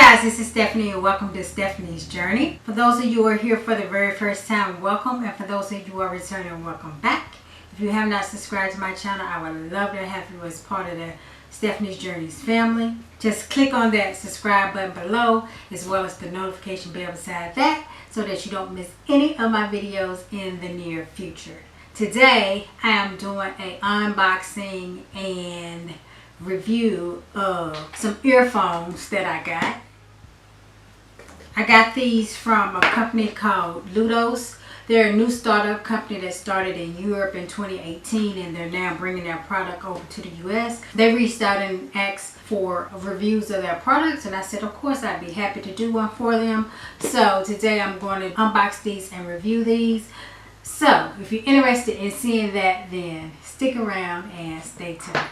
guys, this is Stephanie and welcome to Stephanie's Journey. For those of you who are here for the very first time, welcome. And for those of you who are returning, welcome back. If you have not subscribed to my channel, I would love to have you as part of the Stephanie's Journeys family. Just click on that subscribe button below as well as the notification bell beside that so that you don't miss any of my videos in the near future. Today, I am doing an unboxing and review of some earphones that I got. I got these from a company called LUDOS. They're a new startup company that started in Europe in 2018 and they're now bringing their product over to the US. They reached out and asked for reviews of their products and I said of course I'd be happy to do one for them. So today I'm going to unbox these and review these. So if you're interested in seeing that, then stick around and stay tuned.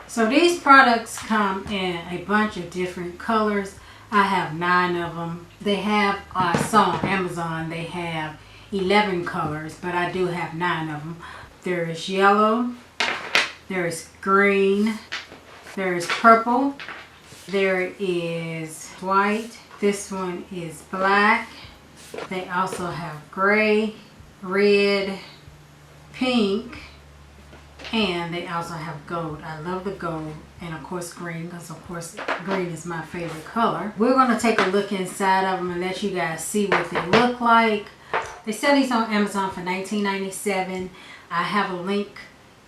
So these products come in a bunch of different colors. I have 9 of them. They have, I saw on Amazon, they have 11 colors, but I do have 9 of them. There is yellow, there is green, there is purple, there is white, this one is black. They also have gray, red, pink, and they also have gold. I love the gold and of course green, because of course green is my favorite color. We're going to take a look inside of them and let you guys see what they look like. They sell these on Amazon for $19.97. I have a link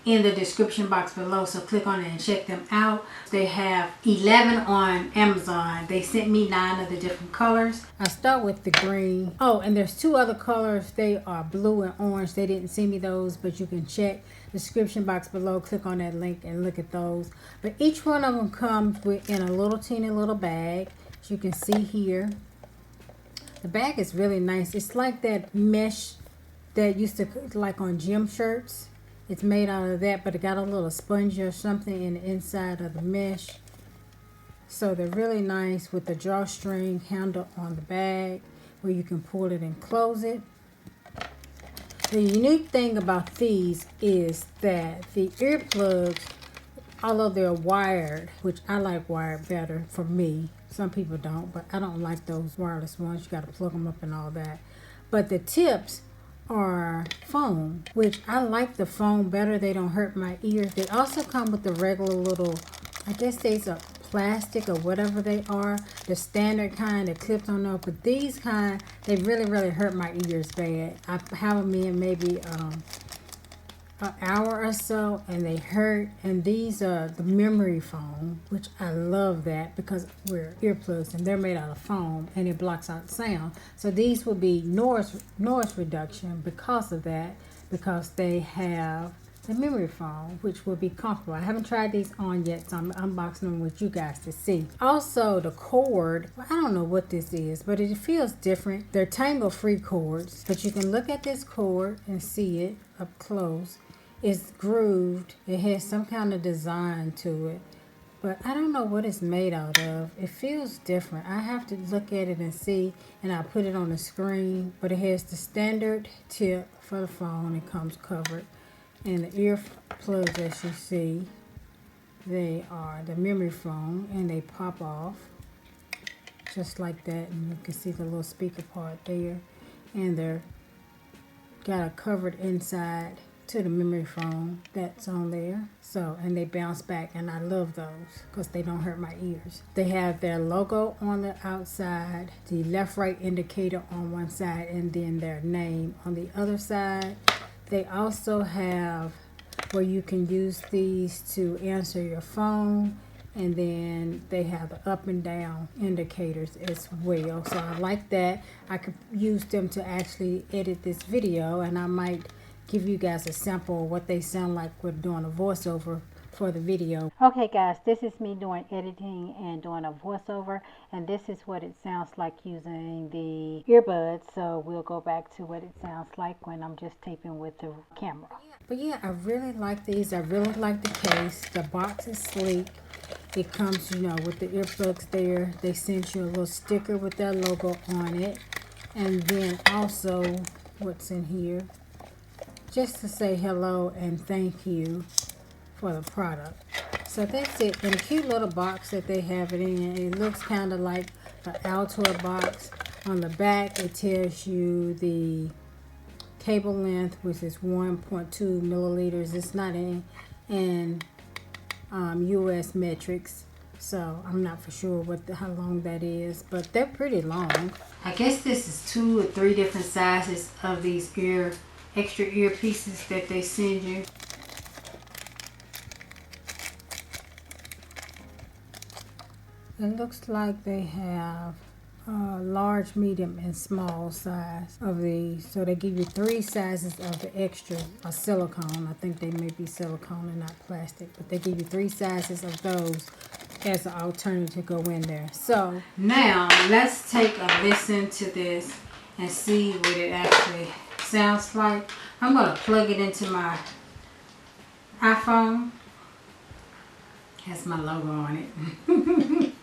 in the description box below, so click on it and check them out. They have 11 on Amazon. They sent me 9 of the different colors. I start with the green. Oh, and there's 2 other colors. They are blue and orange. They didn't send me those, but you can check the description box below. Click on that link and look at those. But each one of them comes in a little teeny little bag, as you can see here. The bag is really nice. It's like that mesh that used to like on gym shirts. It's made out of that, but it got a little sponge or something in the inside of the mesh. So they're really nice with the drawstring handle on the bag where you can pull it and close it. The unique thing about these is that the earplugs, although they're wired, which I like wired better for me. Some people don't, but I don't like those wireless ones. You got to plug them up and all that. But the tips are foam, which I like the foam better. They don't hurt my ears. They also come with the regular little, I guess these are plastic or whatever they are, the standard kind that clips on up. But these kind, they really hurt my ears bad. I have them in maybe an hour or so and they hurt. And these are the memory foam, which I love that because we're earplugs and they're made out of foam and it blocks out sound. So these will be noise reduction because of that, because they have the memory foam, which will be comfortable. I haven't tried these on yet, so I'm unboxing them with you guys to see. Also the cord, well, I don't know what this is, but it feels different. They're tangle free cords, but you can look at this cord and see it up close. It's grooved. It has some kind of design to it, but I don't know what it's made out of. It feels different. I have to look at it and see, and I'll put it on the screen. But it has the standard tip for the phone. It comes covered. And the earplugs, as you see, they are the memory foam, and they pop off just like that. And you can see the little speaker part there, and they're got a covered inside to the memory foam that's on there. So, and they bounce back, and I love those because they don't hurt my ears. They have their logo on the outside, the left-right indicator on one side, and then their name on the other side. They also have where you can use these to answer your phone, and then they have the up and down indicators as well. So I like that. I could use them to actually edit this video, and I might give you guys a sample of what they sound like with doing a voiceover for the video. Okay guys, this is me doing editing and doing a voiceover, and this is what it sounds like using the earbuds. So we'll go back to what it sounds like when I'm just taping with the camera. But yeah, I really like these. I really like the case. The box is sleek. It comes, you know, with the earplugs there. They sent you a little sticker with their logo on it, and then also what's in here, just to say hello and thank you for the product. So that's it. In a cute little box that they have it in. It looks kind of like an Altoid box. On the back, it tells you the cable length, which is 1.2 milliliters. It's not in US metrics, so I'm not for sure how long that is, but they're pretty long. I guess this is 2 or 3 different sizes of these extra earpieces that they send you. It looks like they have large, medium, and small size of these. So they give you 3 sizes of the extra silicone. I think they may be silicone and not plastic, but they give you 3 sizes of those as an alternative to go in there. So now let's take a listen to this and see what it actually sounds like. I'm going to plug it into my iPhone. It has my logo on it.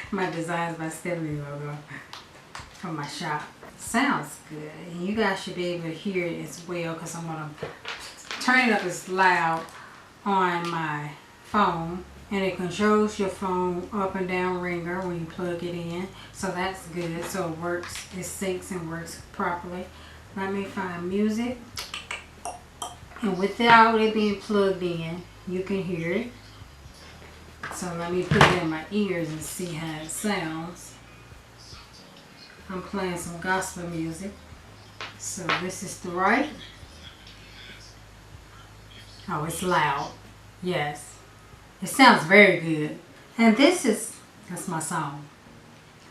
My Designs by Steffanie logo from my shop. Sounds good. And you guys should be able to hear it as well, because I'm going to turn it up as loud on my phone. And it controls your phone up and down ringer when you plug it in. So that's good. So it works. It syncs and works properly. Let me find music. And without it being plugged in, you can hear it. So let me put it in my ears and see how it sounds. I'm playing some gospel music. So this is the right. Oh, it's loud. Yes. It sounds very good. And that's my song.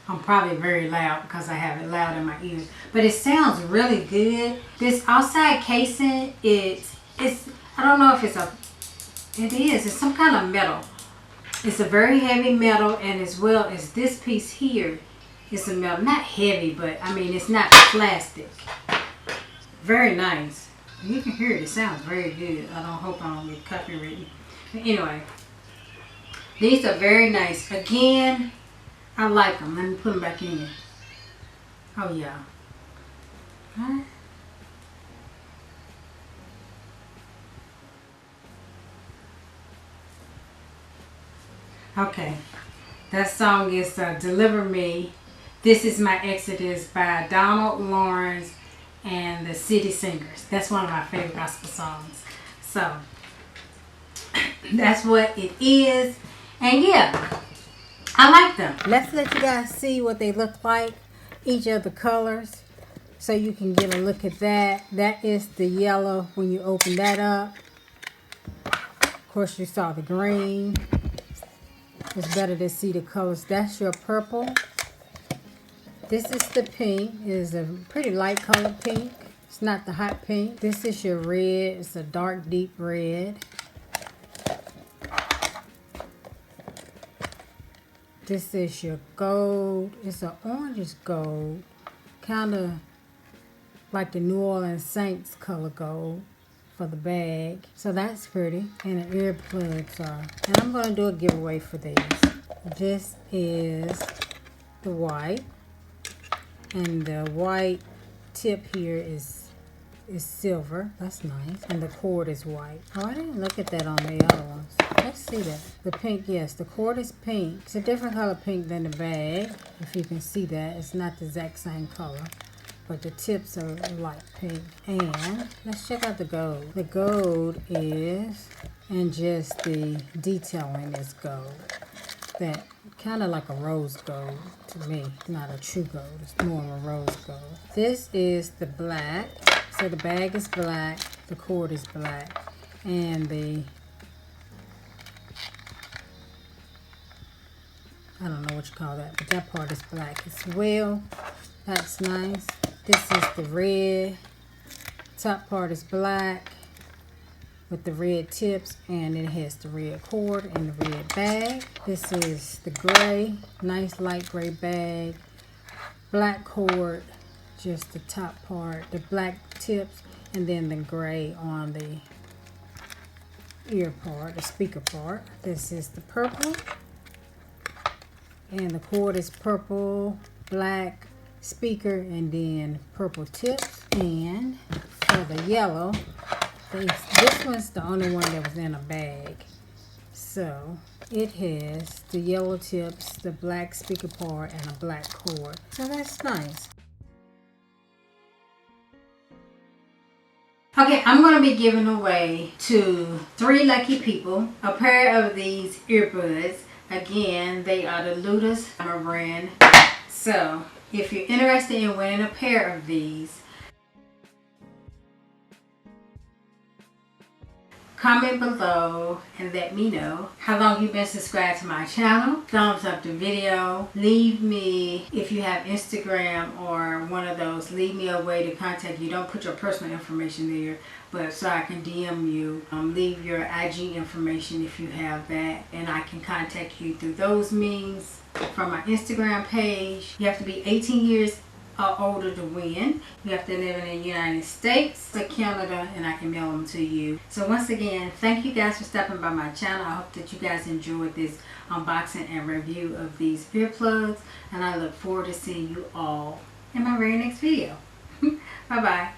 I'm probably very loud because I have it loud in my ears. But it sounds really good. This outside casing, it's I don't know if it's some kind of metal. It's a very heavy metal, and as well as this piece here is a metal. Not heavy, but I mean, it's not plastic. Very nice. You can hear it. It sounds very good. Hope I don't get copyrighted. But anyway, these are very nice. Again, I like them. Let me put them back in there. Oh, yeah. Huh? Okay, that song is Deliver Me. This is My Exodus by Donald Lawrence and the City Singers. That's one of my favorite gospel songs. So, that's what it is. And yeah, I like them. Let's let you guys see what they look like, each of the colors, so you can get a look at that. That is the yellow when you open that up. Of course, you saw the green. It's better to see the colors. That's your purple. This is the pink. It is a pretty light colored pink. It's not the hot pink. This is your red. It's a dark, deep red. This is your gold. It's an orangish gold. Kind of like the New Orleans Saints color gold for the bag. So that's pretty. And the earplugs are. And I'm going to do a giveaway for these. This is the white. And the white tip here is silver. That's nice. And the cord is white. Oh, I didn't look at that on the other ones. Let's see that. The pink, yes, the cord is pink. It's a different color pink than the bag. If you can see that. It's not the exact same color. But the tips are light pink. And let's check out the gold. The gold is, and just the detailing is gold. That kind of like a rose gold to me. Not a true gold. It's more of a rose gold. This is the black. So the bag is black. The cord is black. And the, I don't know what you call that, but that part is black as well. That's nice. This is the red. Top part is black with the red tips, and it has the red cord and the red bag. This is the gray, nice light gray bag. Black cord, just the top part, the black tips, and then the gray on the ear part, the speaker part. This is the purple, and the cord is purple, black speaker, and then purple tips. And for the yellow, this one's the only one that was in a bag. So it has the yellow tips, the black speaker part, and a black cord. So that's nice. Okay, I'm going to be giving away to 3 lucky people a pair of these earbuds. Again, they are the LUDOS Clamor brand. So if you're interested in winning a pair of these, comment below and let me know how long you've been subscribed to my channel. Thumbs up the video. Leave me, if you have Instagram or one of those, leave me a way to contact you. Don't put your personal information there, but so I can DM you. Leave your IG information if you have that, and I can contact you through those means. From my Instagram page, you have to be 18 years older to win. You have to live in the United States or Canada, and I can mail them to you. So once again, thank you guys for stopping by my channel. I hope that you guys enjoyed this unboxing and review of these earplugs, and I look forward to seeing you all in my very next video. Bye bye.